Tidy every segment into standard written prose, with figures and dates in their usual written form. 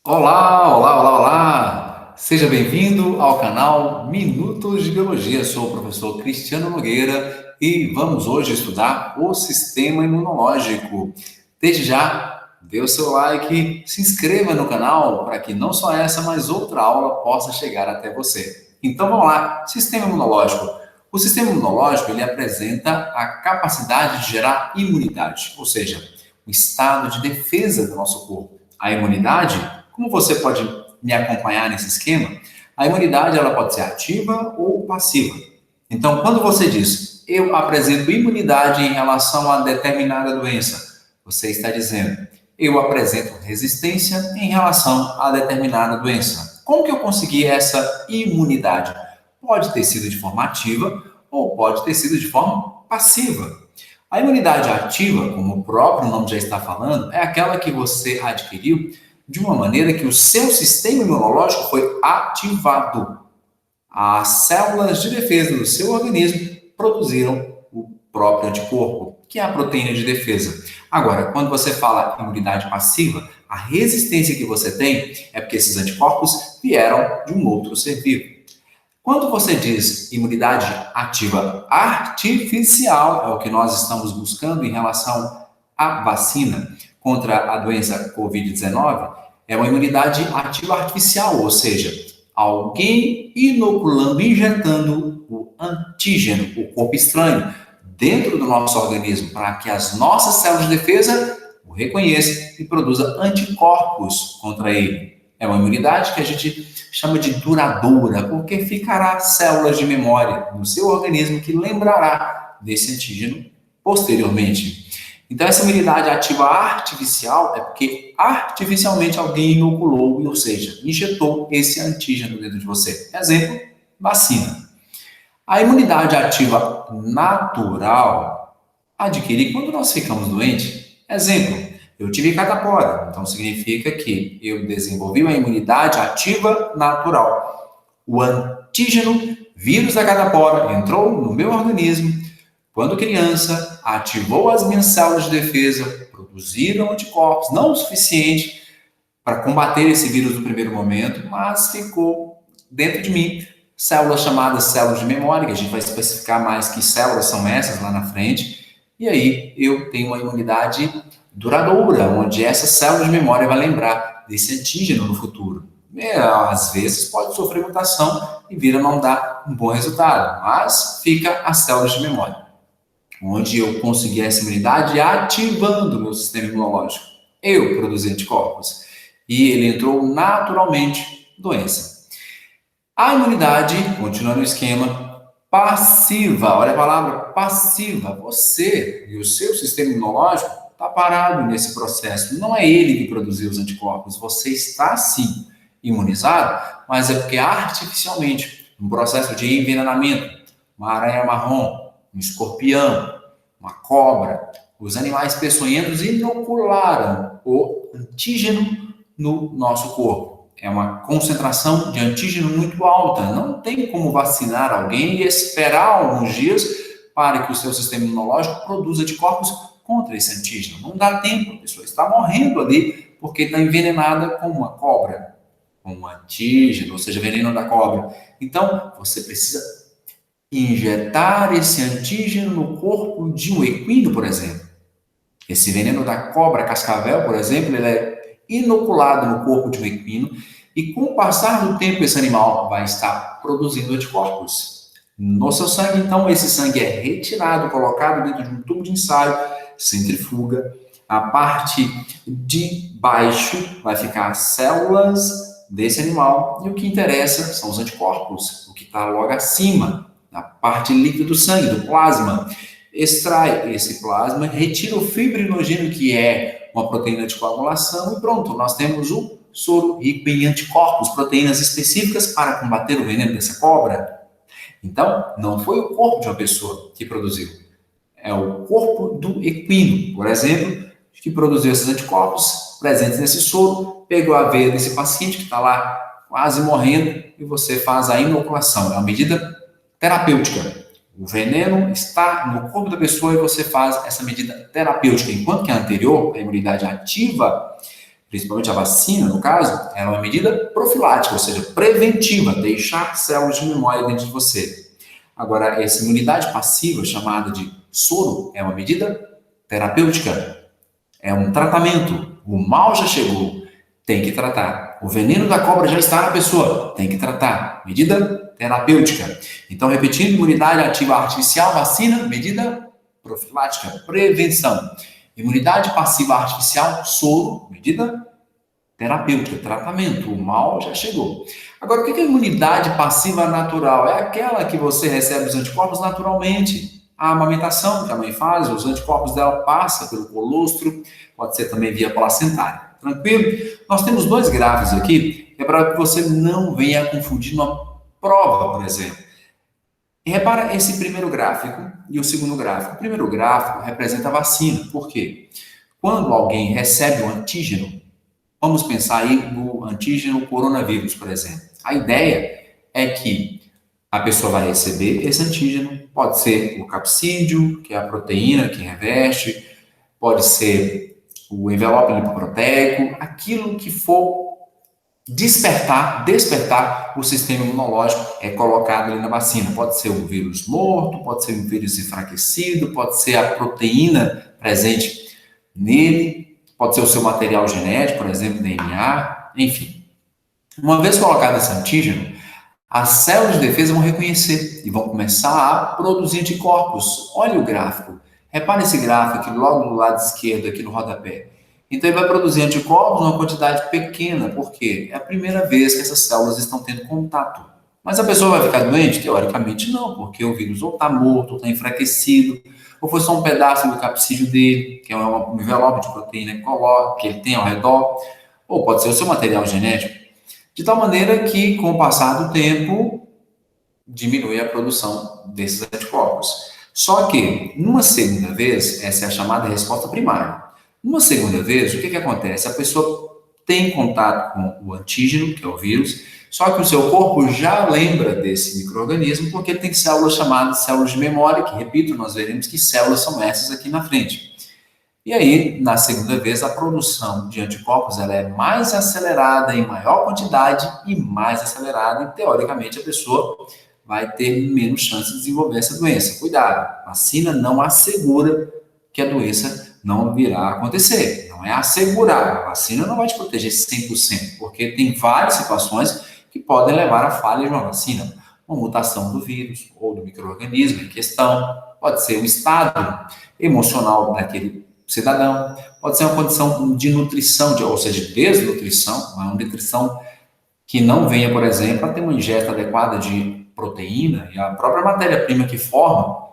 Olá, olá, olá, olá! Seja bem-vindo ao canal Minutos de Biologia. Sou o professor Cristiano Nogueira e vamos hoje estudar o sistema imunológico. Desde já, dê o seu like, se inscreva no canal para que não só essa, mas outra aula possa chegar até você. Então vamos lá, sistema imunológico. O sistema imunológico ele apresenta a capacidade de gerar imunidade, ou seja, o estado de defesa do nosso corpo. A imunidade, como você pode me acompanhar nesse esquema, a imunidade ela pode ser ativa ou passiva. Então, quando você diz eu apresento imunidade em relação a determinada doença, você está dizendo eu apresento resistência em relação a determinada doença. Como que eu consegui essa imunidade? Pode ter sido de forma ativa ou pode ter sido de forma passiva. A imunidade ativa, como o próprio nome já está falando, é aquela que você adquiriu de uma maneira que o seu sistema imunológico foi ativado. As células de defesa do seu organismo produziram o próprio anticorpo, que é a proteína de defesa. Agora, quando você fala imunidade passiva, a resistência que você tem é porque esses anticorpos vieram de um outro ser vivo. Quando você diz imunidade ativa artificial, é o que nós estamos buscando em relação à vacina contra a doença Covid-19, é uma imunidade ativa artificial, ou seja, alguém inoculando, injetando o antígeno, o corpo estranho, dentro do nosso organismo, para que as nossas células de defesa o reconheçam e produza anticorpos contra ele. É uma imunidade que a gente chama de duradoura, porque ficará células de memória no seu organismo que lembrará desse antígeno posteriormente. Então, essa imunidade ativa artificial é porque artificialmente alguém inoculou, ou seja, injetou esse antígeno dentro de você. Exemplo, vacina. A imunidade ativa natural adquire quando nós ficamos doentes. Exemplo, eu tive catapora, então significa que eu desenvolvi uma imunidade ativa natural. O antígeno, vírus da catapora, entrou no meu organismo. Quando criança, ativou as minhas células de defesa, produziram anticorpos, não o suficiente para combater esse vírus no primeiro momento, mas ficou dentro de mim células chamadas células de memória, que a gente vai especificar mais que células são essas lá na frente, e aí eu tenho uma imunidade duradoura, onde essa célula de memória vai lembrar desse antígeno no futuro. Às vezes pode sofrer mutação e vir a não dar um bom resultado, mas fica as células de memória, onde eu consegui essa imunidade ativando o meu sistema imunológico. Eu produzi anticorpos e ele entrou naturalmente doença. A imunidade, continuando o esquema, passiva, olha a palavra passiva, você e o seu sistema imunológico está parado nesse processo, não é ele que produziu os anticorpos, você está sim imunizado, mas é porque artificialmente, um processo de envenenamento, uma aranha marrom, um escorpião, uma cobra, os animais peçonhentos inocularam o antígeno no nosso corpo. É uma concentração de antígeno muito alta. Não tem como vacinar alguém e esperar alguns dias para que o seu sistema imunológico produza anticorpos contra esse antígeno. Não dá tempo, a pessoa está morrendo ali porque está envenenada com uma cobra, com um antígeno, ou seja, veneno da cobra. Então, você precisa injetar esse antígeno no corpo de um equino, por exemplo. Esse veneno da cobra cascavel, por exemplo, ele é inoculado no corpo de um equino e com o passar do tempo esse animal vai estar produzindo anticorpos. No seu sangue, então, esse sangue é retirado, colocado dentro de um tubo de ensaio, centrifuga. A parte de baixo vai ficar células desse animal e o que interessa são os anticorpos, o que está logo acima, na parte líquida do sangue, do plasma. Extrai esse plasma, retira o fibrinogênio, que é uma proteína de coagulação, e pronto, nós temos o soro rico em anticorpos, proteínas específicas para combater o veneno dessa cobra. Então, não foi o corpo de uma pessoa que produziu, é o corpo do equino, por exemplo, que produziu esses anticorpos presentes nesse soro, pegou a veia desse paciente que está lá quase morrendo e você faz a inoculação. É uma medida terapêutica. O veneno está no corpo da pessoa e você faz essa medida terapêutica. Enquanto que a anterior, a imunidade ativa, principalmente a vacina, no caso, ela é uma medida profilática, ou seja, preventiva, deixar células de memória dentro de você. Agora, essa imunidade passiva, chamada de soro, é uma medida terapêutica, é um tratamento. O mal já chegou, tem que tratar. O veneno da cobra já está na pessoa, tem que tratar. Medida terapêutica. Então, repetindo, imunidade ativa artificial, vacina, medida profilática, prevenção. Imunidade passiva artificial, soro, medida terapêutica, tratamento. O mal já chegou. Agora, o que é imunidade passiva natural? É aquela que você recebe os anticorpos naturalmente. A amamentação que a mãe faz, os anticorpos dela passam pelo colostro, pode ser também via placentária. Tranquilo? Nós temos dois gráficos aqui, é para que você não venha confundir uma prova, por exemplo. E repara esse primeiro gráfico e o segundo gráfico. O primeiro gráfico representa a vacina. Por quê? Quando alguém recebe o antígeno, vamos pensar aí no antígeno coronavírus, por exemplo. A ideia é que a pessoa vai receber esse antígeno, pode ser o capsídeo, que é a proteína que reveste, pode ser o envelope lipoproteico, aquilo que for despertar o sistema imunológico é colocado ali na vacina. Pode ser um vírus morto, pode ser um vírus enfraquecido, pode ser a proteína presente nele, pode ser o seu material genético, por exemplo, DNA, enfim. Uma vez colocado esse antígeno, as células de defesa vão reconhecer e vão começar a produzir anticorpos. Olha o gráfico. Repare esse gráfico aqui logo do lado esquerdo, aqui no rodapé. Então, ele vai produzir anticorpos numa quantidade pequena, porque é a primeira vez que essas células estão tendo contato. Mas a pessoa vai ficar doente? Teoricamente não, porque o vírus ou está morto, ou está enfraquecido, ou foi só um pedaço do capsídeo dele, que é um envelope de proteína que ele tem ao redor, ou pode ser o seu material genético. De tal maneira que, com o passar do tempo, diminui a produção desses anticorpos. Só que, numa segunda vez, essa é a chamada resposta primária. Numa segunda vez, o que acontece? A pessoa tem contato com o antígeno, que é o vírus, só que o seu corpo já lembra desse micro-organismo porque ele tem células chamadas células de memória, que, repito, nós veremos que células são essas aqui na frente. E aí, na segunda vez, a produção de anticorpos ela é mais acelerada, em maior quantidade e mais acelerada, e teoricamente a pessoa vai ter menos chance de desenvolver essa doença. Cuidado, a vacina não assegura que a doença não virá a acontecer. Não é assegurar, a vacina não vai te proteger 100%, porque tem várias situações que podem levar à falha de uma vacina. Uma mutação do vírus ou do micro-organismo em questão, pode ser o estado emocional daquele cidadão, pode ser uma condição de nutrição, ou seja, de desnutrição, uma nutrição que não venha, por exemplo, a ter uma ingesta adequada de proteína, e a própria matéria-prima que forma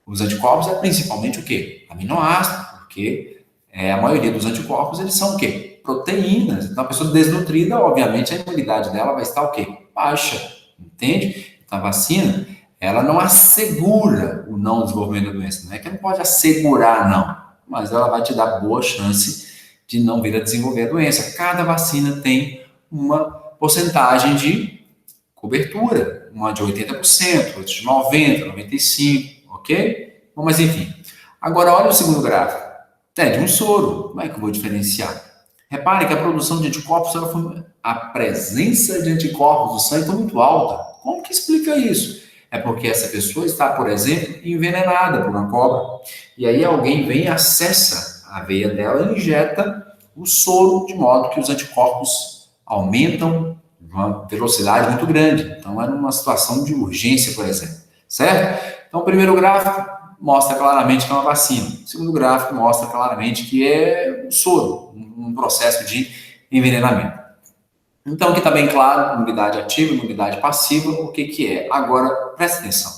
os anticorpos é principalmente o quê? Aminoácidos, porque a maioria dos anticorpos, eles são o quê? Proteínas. Então, a pessoa desnutrida, obviamente, a imunidade dela vai estar o quê? Baixa, entende? Então, a vacina, ela não assegura o não desenvolvimento da doença, não é que não pode assegurar, não, mas ela vai te dar boa chance de não vir a desenvolver a doença. Cada vacina tem uma porcentagem de cobertura, uma de 80%, outra de 90%, 95%, ok? Bom, mas enfim. Agora, olha o segundo gráfico. É de um soro. Como é que eu vou diferenciar? Repare que a produção de anticorpos, a presença de anticorpos no sangue está muito alta. Como que explica isso? É porque essa pessoa está, por exemplo, envenenada por uma cobra. E aí alguém vem e acessa a veia dela e injeta o soro, de modo que os anticorpos aumentam de uma velocidade muito grande. Então, é numa situação de urgência, por exemplo. Certo? Então, o primeiro gráfico mostra claramente que é uma vacina. O segundo gráfico mostra claramente que é um soro, um processo de envenenamento. Então, aqui está bem claro, imunidade ativa, imunidade passiva, o que é. Agora, presta atenção.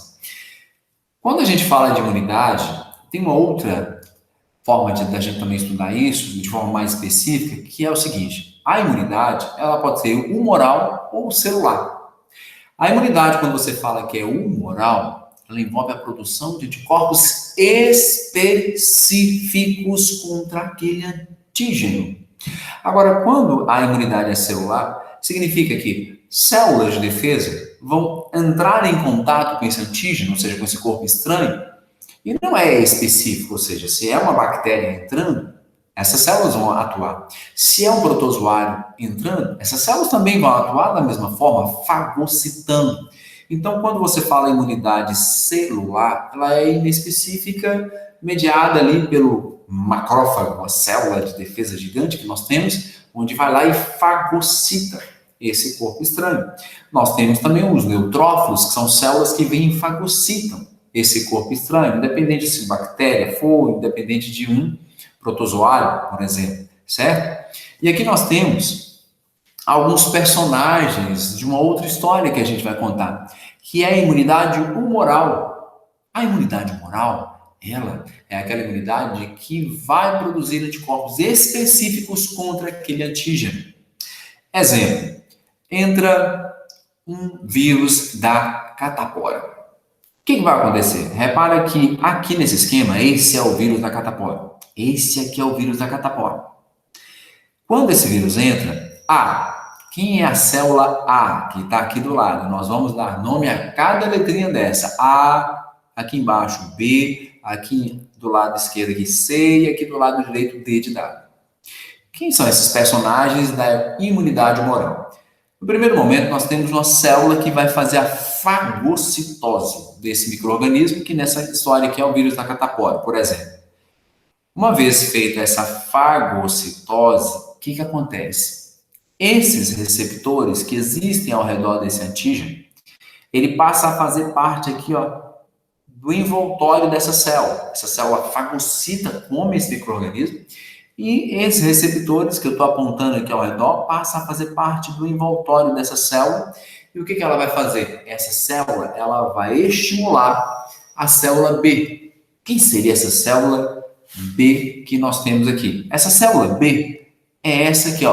Quando a gente fala de imunidade, tem uma outra forma da gente também estudar isso, de forma mais específica, que é o seguinte. A imunidade, ela pode ser humoral ou celular. A imunidade, quando você fala que é humoral, ela envolve a produção de anticorpos específicos contra aquele antígeno. Agora, quando a imunidade é celular, significa que células de defesa vão entrar em contato com esse antígeno, ou seja, com esse corpo estranho, e não é específico, ou seja, se é uma bactéria entrando, essas células vão atuar. Se é um protozoário entrando, essas células também vão atuar da mesma forma, fagocitando. Então, quando você fala em imunidade celular, ela é inespecífica, mediada ali pelo macrófago, uma célula de defesa gigante que nós temos, onde vai lá e fagocita esse corpo estranho. Nós temos também os neutrófilos, que são células que vêm e fagocitam esse corpo estranho, independente se bactéria for, independente de um protozoário, por exemplo, certo? E aqui nós temos alguns personagens de uma outra história que a gente vai contar, que é a imunidade humoral. A imunidade humoral, ela é aquela imunidade que vai produzir anticorpos específicos contra aquele antígeno. Exemplo, entra um vírus da catapora. O que vai acontecer? Repara que aqui nesse esquema, esse é o vírus da catapora. Esse aqui é o vírus da catapora. Quando esse vírus entra, quem é a célula A, que está aqui do lado? Nós vamos dar nome a cada letrinha dessa. A, aqui embaixo B, aqui do lado esquerdo aqui C, e aqui do lado direito D de dado. Quem são esses personagens da imunidade humoral? No primeiro momento, nós temos uma célula que vai fazer a fagocitose desse micro-organismo, que nessa história aqui é o vírus da catapora, por exemplo. Uma vez feita essa fagocitose, o que acontece? Esses receptores que existem ao redor desse antígeno, ele passa a fazer parte aqui, do envoltório dessa célula. Essa célula fagocita, come esse micro-organismo, e esses receptores que eu estou apontando aqui ao redor passam a fazer parte do envoltório dessa célula. E o que ela vai fazer? Essa célula, ela vai estimular a célula B. Quem seria essa célula B que nós temos aqui? Essa célula B é essa aqui,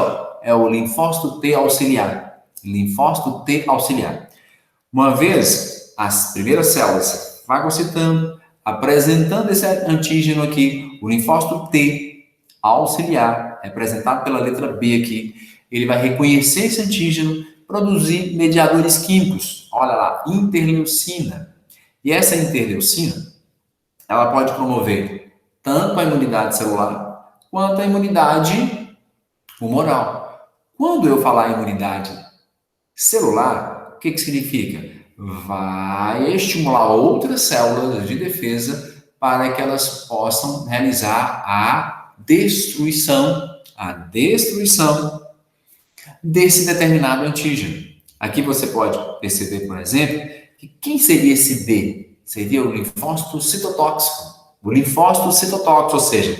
é o linfócito T auxiliar. Linfócito T auxiliar. Uma vez as primeiras células fagocitando, apresentando esse antígeno aqui, o linfócito T auxiliar, representado pela letra B aqui, ele vai reconhecer esse antígeno, produzir mediadores químicos. Olha lá, interleucina. E essa interleucina, ela pode promover tanto a imunidade celular quanto a imunidade humoral. Quando eu falar imunidade celular, o que significa? Vai estimular outras células de defesa para que elas possam realizar a destruição desse determinado antígeno. Aqui você pode perceber, por exemplo, que quem seria esse D? Seria o linfócito citotóxico. O linfócito citotóxico, ou seja,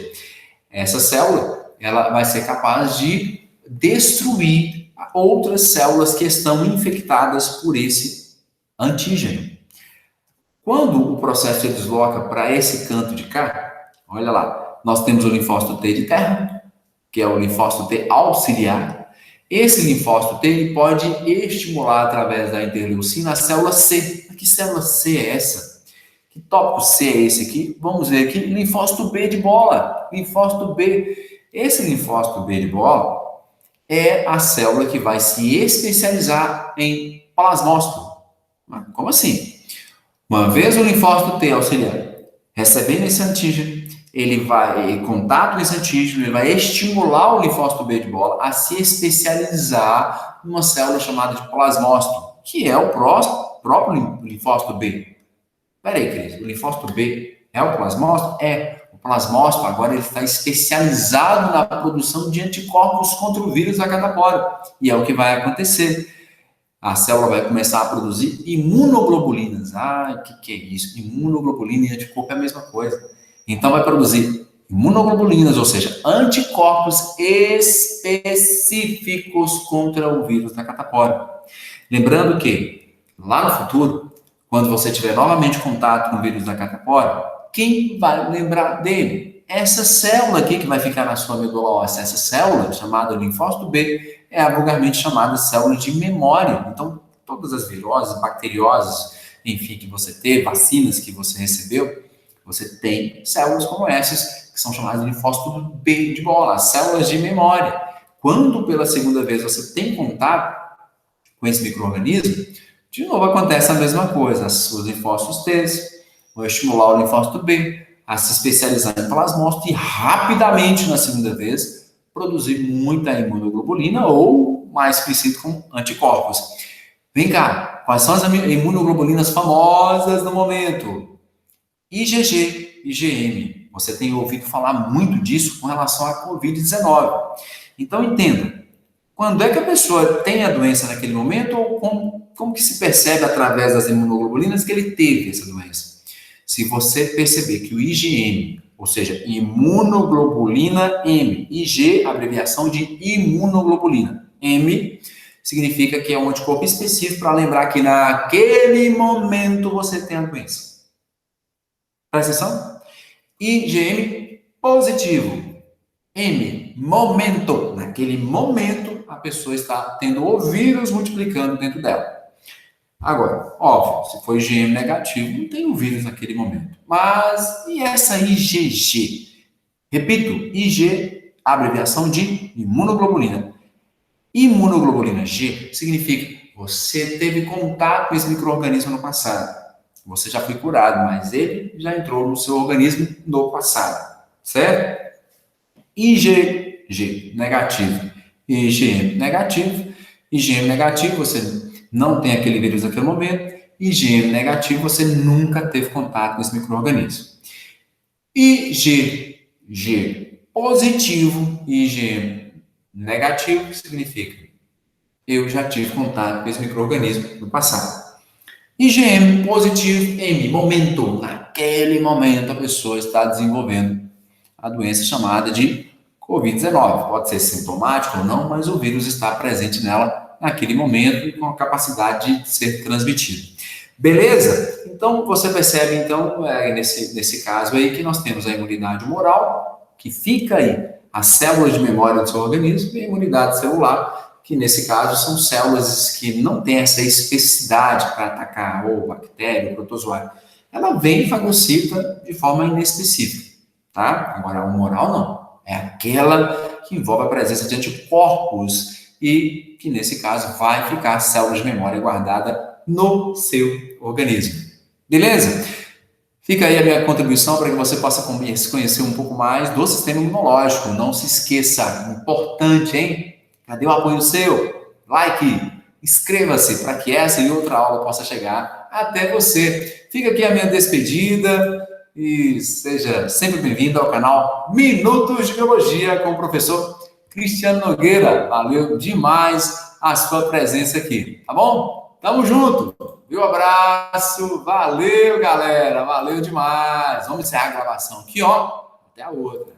essa célula, ela vai ser capaz de destruir outras células que estão infectadas por esse antígeno. Quando o processo se desloca para esse canto de cá, olha lá, nós temos o linfócito T de terra, que é o linfócito T auxiliar. Esse linfócito T ele pode estimular através da interleucina a célula C. Que célula C é essa? Que tópico C é esse aqui? Vamos ver aqui, linfócito B de bola. Linfócito B. Esse linfócito B de bola é a célula que vai se especializar em plasmócito. Como assim? Uma vez o linfócito T auxiliar recebendo esse antígeno, ele vai, em contato com esse antígeno, ele vai estimular o linfócito B de bola a se especializar numa célula chamada de plasmócito, que é o próprio linfócito B. Peraí, Cris, o linfócito B é o plasmócito? É. O plasmócito agora ele está especializado na produção de anticorpos contra o vírus da catapora. E é o que vai acontecer. A célula vai começar a produzir imunoglobulinas. O que é isso? Imunoglobulina e anticorpo é a mesma coisa. Então, vai produzir imunoglobulinas, ou seja, anticorpos específicos contra o vírus da catapora. Lembrando que, lá no futuro, quando você tiver novamente contato com o vírus da catapora, quem vai lembrar dele? Essa célula aqui que vai ficar na sua medula óssea, essa célula chamada linfócito B, é vulgarmente chamada célula de memória. Então, todas as viroses, bacterioses, enfim, que você teve, vacinas que você recebeu, você tem células como essas, que são chamadas de linfócito B de bola, células de memória. Quando pela segunda vez você tem contato com esse micro-organismo, de novo acontece a mesma coisa. Os linfócitos T vão estimular o linfócito B a se especializar em plasmócito e rapidamente, na segunda vez, produzir muita imunoglobulina ou mais conhecido como anticorpos. Vem cá, quais são as imunoglobulinas famosas no momento? IgG, IgM. Você tem ouvido falar muito disso com relação à Covid-19. Então, entenda, quando é que a pessoa tem a doença naquele momento ou como que se percebe através das imunoglobulinas que ele teve essa doença? Se você perceber que o IgM, ou seja, imunoglobulina M, IG, abreviação de imunoglobulina, M, significa que é um anticorpo específico para lembrar que naquele momento você tem a doença. Presta atenção? IgM positivo. M, momento. Naquele momento, a pessoa está tendo o vírus multiplicando dentro dela. Agora, óbvio, se for IgM negativo, não tem o vírus naquele momento. Mas, e essa IgG? Repito, IG, abreviação de imunoglobulina. Imunoglobulina G significa que você teve contato com esse micro-organismo no passado. Você já foi curado, mas ele já entrou no seu organismo no passado, certo? IgG negativo, IgM negativo, IgM negativo, você não tem aquele vírus naquele momento, IgM negativo, você nunca teve contato com esse micro-organismo. IgG positivo, IgM negativo, significa eu já tive contato com esse micro-organismo no passado. IgM positivo, M, momento. Naquele momento a pessoa está desenvolvendo a doença chamada de Covid-19. Pode ser sintomático ou não, mas o vírus está presente nela naquele momento e com a capacidade de ser transmitido. Beleza? Então, você percebe, então, nesse caso aí, que nós temos a imunidade humoral, que fica aí, as células de memória do seu organismo, e a imunidade celular, que nesse caso são células que não têm essa especificidade para atacar ou bactéria, ou protozoário. Ela vem e fagocita de forma inespecífica, tá? Agora, a humoral não. É aquela que envolve a presença de anticorpos e que, nesse caso, vai ficar células de memória guardada no seu organismo. Beleza? Fica aí a minha contribuição para que você possa conhecer um pouco mais do sistema imunológico. Não se esqueça, importante, hein? Cadê o apoio seu? Like, inscreva-se para que essa e outra aula possa chegar até você. Fica aqui a minha despedida e seja sempre bem-vindo ao canal Minutos de Biologia com o professor Cristiano Nogueira. Valeu demais a sua presença aqui, tá bom? Tamo junto! Um abraço, valeu galera, valeu demais. Vamos encerrar a gravação aqui, ó. Até a outra.